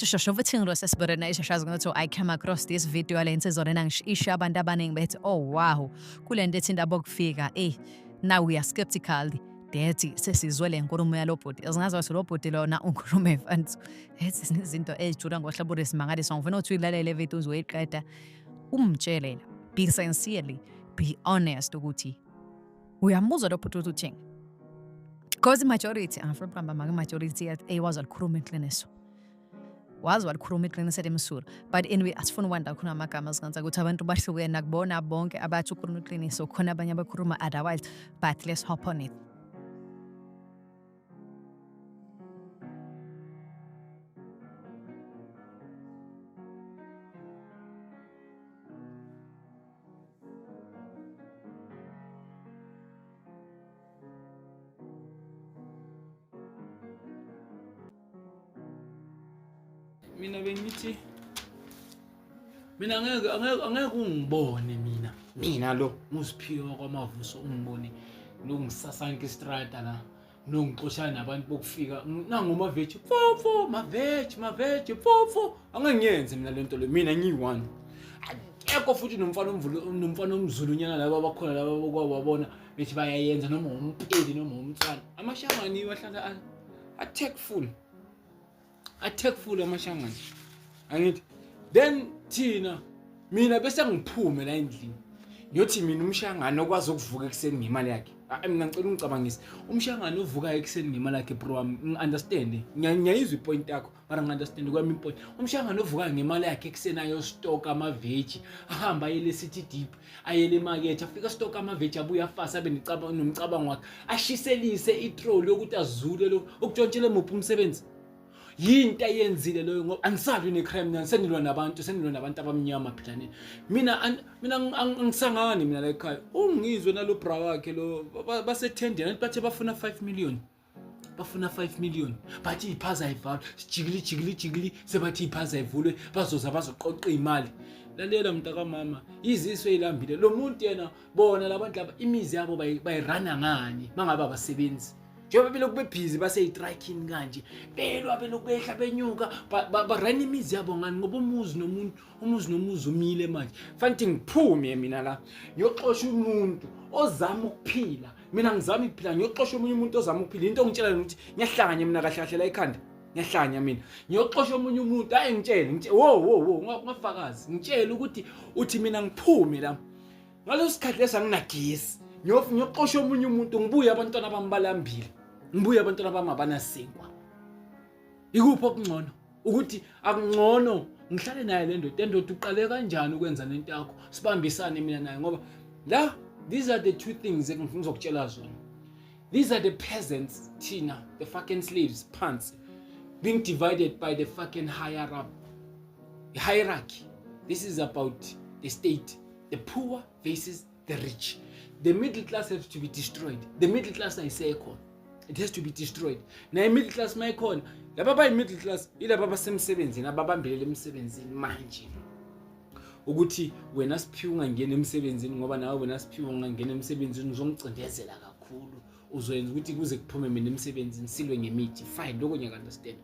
Sishosho ukuthi ngirosesibona ishashazi ngokuthi I came across this video lenze zona nangisho abantu abaningi bethi oh wow kulento ethi indaba okufika now we are skeptical that sesizwe le nkulumo yalobhodi azingazi ukuthi lobhodi lona unkulumo efantu izinto ezijula ngohlabo lesimangaliso ngifuna ukuthi uyilalele video uzoyiqeda umtshelela be sincerely be honest ukuthi uyamuzwa lobhodi uthini because majority angifuna majority was alikhuluma iqiniso wazi walikhuluma iqiniso emsulwa but anyway asifuna ukwanda khona amagama asikanza ukuthi abantu bahlukene akubona bonke abathi ukhuluma iqiniso khona abanye abakhuluma otherwise but let's hop on it. Mina bengithi mina angeke ungibone mina lo ngusiphiwe kwamavuso ungibone nokungisasanka istrata la nongixoshana nabantu bokufika nangoma veji fofo maveji fofo angenyenze mina lento le mina ngiyi1 akekho futhi nomfana omzulu nyana laba abakhona laba bokwabona bethi bayayenza noma umpeli noma umtsana amashangani wahlala attack full amashangani angithi then thina mina bese ngiphume la endlini ngiyothi mina umshangano okwazi ukuvuka ekseni ngemali yakhe mina ngicela ungicabangise umshangano ovuka ekseni ngemali yakhe bro understand ngiyayizwa ipoint yakho mara ngiunderstand kwami ipoint umshangano ovuka ngemali yakhe ekseni ayo stock amaveji ahamba ayele city deep ayele market afika stock amaveji abuya afasa abe nomcabango wakhe ashiselise itroll yokuthi azule lo ukutshontshele muphi umsebenzi yinto ayenzile loyo ngoba angisabi necrime senilwa nabantu abamnyama philane mina angisangani mina la ekhaya ungizwe nalo bra wakhe lo basetendeni bathe bafuna 5 million bathi iphaza ivalwe jigili sebathi iphaza ivulwe bazoqoqa imali lalela mntaka mama iziswe ilambile lo muntu yena bona labantu laba imizi yabo bayirana ngani mangabe abasebenzi njengoba belokhu bebhizi baseyitracking kanje belokhu behla benyuka barana imizi yabo ngani ngoba umuzi nomuntu umile manje fanele ngiphume mina la ngiyoxosha umuntu ozama ukuphila mina ngizama ukuphila ngiyoxosha omunye umuntu ozama ukuphila into ngitshela ukuthi ngiyahlanganya mina kahle la ekhanda ngiyahlanya mina ngiyoxosha omunye umuntu ngitshele wo ngafakazi ngitshela ukuthi uthi mina ngiphume la ngalo sikhathi lesa nginagesi ngiyoxosha omunye umuntu ngibuye abantwana bambalambile ngibuye abantwana bami abanasinkwa ikuphi okungcono ukuthi akungcono ngihlale naye le ndoda uqale kanjani ukwenza lento yakho sibambisane mina naye ngoba la these are the two things engizokutshela zona. These are the peasants thina the fucking slaves pants being divided by the fucking hierarchy. This is about the state, the poor versus the rich. The middle class has to be destroyed. The middle class ayisekho. It has to be destroyed. Na middle class mayikhona. Laba bayi middle class ilaba basemsebenzini ababambelele emsebenzini manje. Ukuthi wena Siphiwe ungangena emsebenzini ngoba nawe wena Siphiwe ungangena emsebenzini uzongicindezela kakhulu. Uzoyenza ukuthi kuze kuphume mina emsebenzini silwe ngemithi. Fine lokho ngiyaka understand.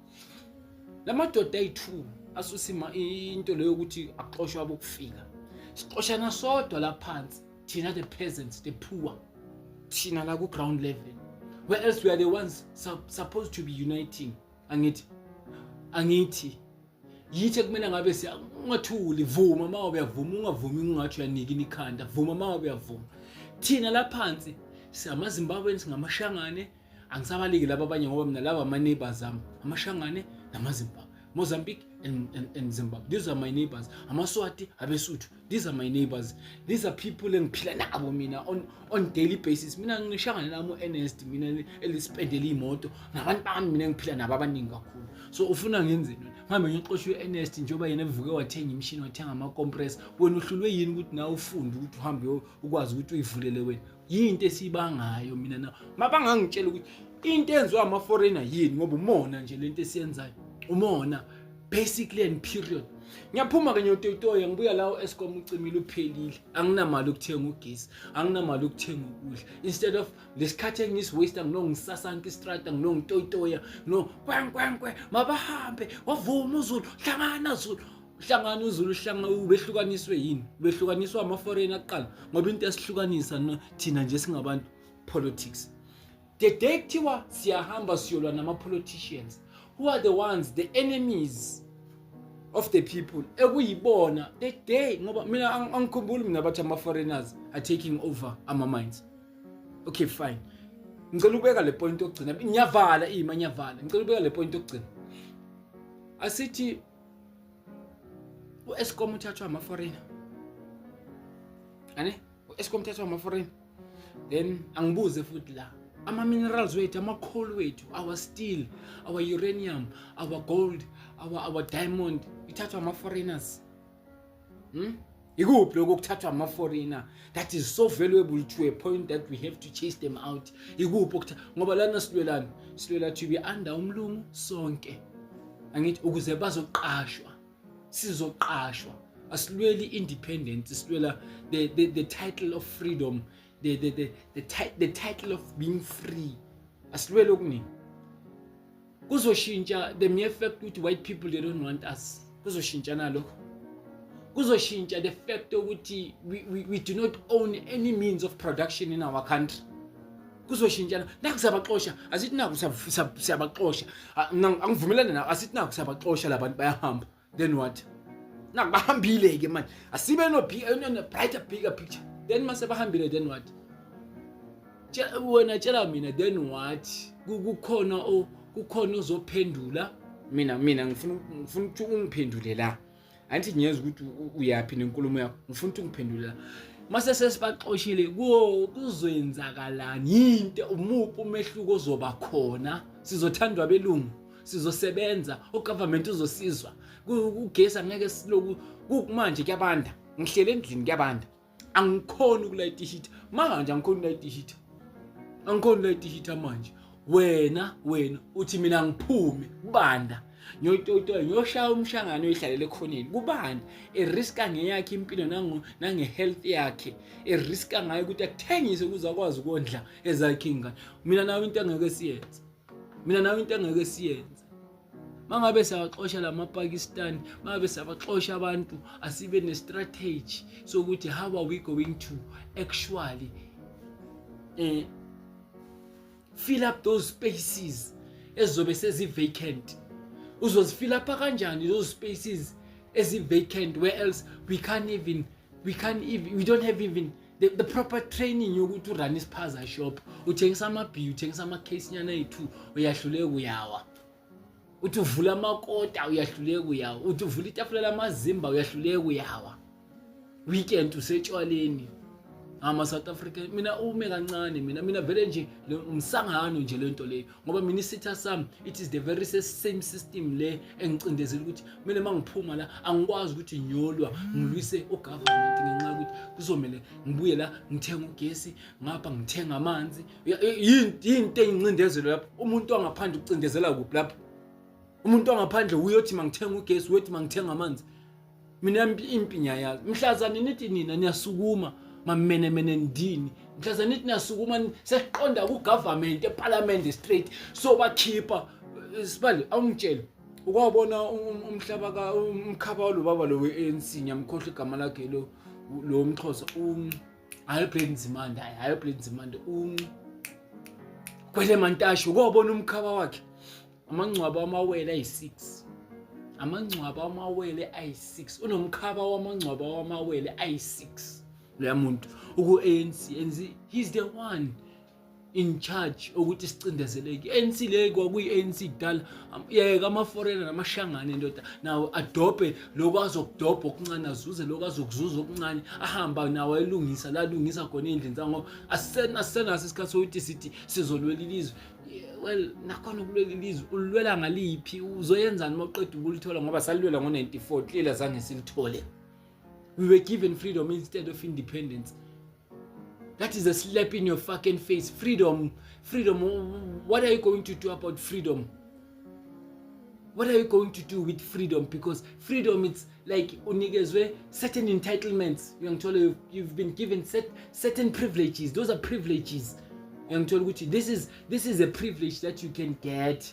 Lamadoda ayi2 asusima into leyo ukuthi aqoshwa abokufika. Siqoshana sodwa la phansi. Thina the peasants, the poor. Thina la ku ground level. Where else we are the ones supposed to be uniting. Angithi. Yithi kumele ngabe ungathuli vuma mawa uyavuma ungavumi ungathi uyanika inikhanda vuma mawa uyavuma. Thina la phansi siyamaZimbabwe singamashangane angisabaliki laba abanye ngoba mina laba ama neighbors ami amashangane namaZimbabwe. Mozambique and Zimbabwe. These are my neighbors. AmaSwati, AbeSuthu. These are my neighbors. These are people engiphila nabo mina on daily basis. Mina ngishangana nabo NSD mina elispendela imoto nabantu bami mina ngiphila nabo abaningi kakhulu. So ufuna ngenzeni? Ngihambe ngiyoxoshwe NSD njoba yena evuke wathenga imishini wathenga ama compress. Wena uhlulwe yini ukuthi nawe ufunde ukuthi uhambe ukwazi ukuthi uyivulele wena. Yinto esibangayo mina na. Mabangangitshela ukuthi into enziwa ama foreigner yini ngoba umona nje lento esiyenzayo. Umona basically and period Ngiyaphuma ke nyototoya ngibuya la Eskom ucimile uphelile. Anginamali ukuthenga ugesi, anginamali ukuthenga ukudla. Instead of lesikhathi engisiwaste nginongisasanka istrata nginongitotoya, no kwankwankwe mabahambe wavuma uZulu, hlangana Zulu. Hlangana uZulu hlanga ubehlukaniswe yini? Behlukaniswa ama-foreigner aqala ngoba into esihlukanisa thina nje singabantu politics. The day kuthiwa siyahamba siyolwa nama-politicians, who are the ones, the enemies of the people, ekuyibona the day ngoba mina angikhumbuli mina bathi ama-foreigners are taking over ama-minds. Okay fine, ngicela ukubeka le point yokugcina, ngiyavala ngicela ukubeka le point yokugcina. Asithi u-Eskom uthathwa ama-foreigner, u-Eskom uthathwa ama-foreigner, then angibuze futhi la ama-minerals wethu, ama-coal wethu, our steel, our uranium, our gold, our diamond, ithathwa ama-foreigners. Ikuphi lokho kuthathwa ama-foreigner that is so valuable to a point that we have to chase them out? Ikuphi ngoba lana silwela to be under umlungu sonke, angithi ukuze bazoqashwa, sizoqashwa. Asilweli independence, silwela the title of freedom, the title of being free. Asilweli okuningi. Kuzoshintsha the mere fact ukuthi white people they don't want us. Kuzoshintsha nalokho. Kuzoshintsha the fact ukuthi we do not own any means of production in our country. Kuzoshintsha nakusabaxosha, asithi naku siyabaxosha, angivumelana na, asithi naku siyabaxosha labantu bayahamba, then what? Naku bahambile ke manje, asibe no brighter bigger picture, then mase bahambile, then what? Wena tshela mina, then what? Kukhona ozophendula mina ngifuna ukuthi ungiphendule la. Angithi ngiyeza ukuthi uyapi nenkulumo yakho, ngifuna ukuthi ungiphendule la. Mase sesibaxoshile kuzoyenzakalani, into umuphi umehluko ozoba khona? Sizothandwa belungu, sizosebenza, ugovernment uzosizwa, ugesi angeke siloku kumanje kuyabanda, ngihlele endlini kuyabanda, angikhona ukulayita ihita manje, angikhona ukulayita ihita manje. Wena uthi mina ngiphume kubanda nyototoya ngiyoshaya umshangano oyihlalele khoneni kubanda, erisk angeyakhe impilo nange health yakhe, erisk angayo ukuthi akuthengise ukuze akwazi ukondla ezakhe ingane. Mina nawe into angeke siyenze, mangabe siyaxosha lama-Pakistan, mangabe siyabaxosha abantu, asibe ne-strategy sokuthi how are we going to actually fill up those spaces ezobe sezi-vacant. Uzozifill up kanjani those spaces ezi-vacant where else we don't have even the proper training yokuthi urun ispaza shop, uthengisa amabhiya, uthengisa ama-case nyana ethu, uyahluleka uyawa. Uthi uvula amakota, uyahluleka uyawa. Uthi uvula itafula lamazimba, uyahluleka uyawa. Weekend usetshwaleni. South Africa mina ume kancane, mina vele nje umsangano nje lento le, ngoba mina isitha sami it is the very same system le engicindezela ukuthi mina mangiphuma la angikwazi ukuthi nyolwa ngilwise ugovernment ngenxa ukuthi kuzomela ngibuye la ngithenga ugesi, ngapha ngithenga amanzi. Into engincindezelo lapho, umuntu ongaphandle ucindezela kuphi lapho? Umuntu ongaphandle uyothi mangithenga ugesi, uyothi mangithenga amanzi. Mina impinya yazi mhlazana nithi nina niyasukuma mamene ndini, mhlaza nithi niyasukuma seqonda ku-government eparliament straight, so bakhipha sibali. Awungitshela ukwabona umkhaba lo baba lo we-ANC, ngiyamkhohlwa igama lakhe lo umXhosa, Hylbrand Nzimande, Gwede Mantashe, ukwabona umkhaba wakhe, amangcwaba amawele ayi-6, unomkhaba wamangcwaba wamawele ayi-6. Loya muntu uku-ANC, and he's the one in charge ukuthi sicindezeleke. ANC le kwakuyi-ANC kudala, yeka ama-foreigner namashangane ndoda nawo adobhe lokwazi okudobha okuncane, azuze lokwazi okuzuza okuncane, ahamba nawo elungisa la lungisa khona endlini zango. Asenaso isikhathi sokuthi sithi sizolwela ilizwe. Well, nakhona ukulwela ilizwe ulwela ngaliphi, uzoyenzani mawuqeda ukulithola, ngoba salilwela ngo-94 clearly zange silithole. We were given freedom instead of independence. That is a slap in your fucking face. Freedom. What are you going to do about freedom? what are you going to do with freedom? Because freedom, it's like unikezwe certain entitlements. You've been given certain privileges. Those are privileges. This is a privilege that you can get.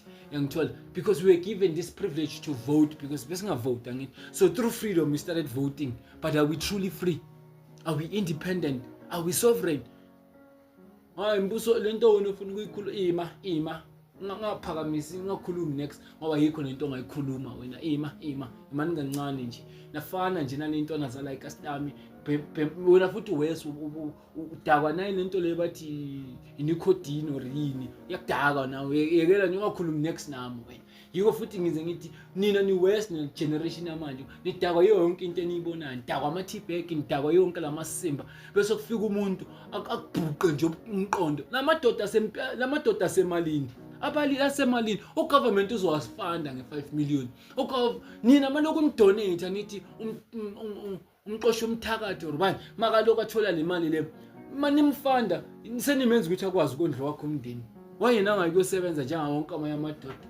Because we were given this privilege to vote, because we don't vote. So through freedom we started voting. But are we truly free? Are we independent? Are we sovereign? Mbuso lento wena ufuna ukuyikhuluma ngaphakamisi ngakhulumi next ngoba yikho lento ongayikhuluma wena imani kancane nje nafana nje nalento nazala ikastami wena futhi wes udakwa nayo lento le bathi inicotine or yini yakudaka nawe yekela nje ungakhulumi next nami wena yiko futhi ngize ngithi nina ni west ne generation yamanje nidakwa yonke into eniyibonayo nidakwa ama T-bag nidakwa yonke lamasimba bese kufika umuntu akubhuqe nje umqondo lamadoda asemalini abali asemalini ugovernment uzowasifanda nge5 million nina maloku umdonate nithi umqosho umthakathi urubani makaloko athola le mali le manimfanda senimenza ukuthi akwazi ukondla wakho umndeni wayena ngayikusebenza njenga wonke amanye amadoda.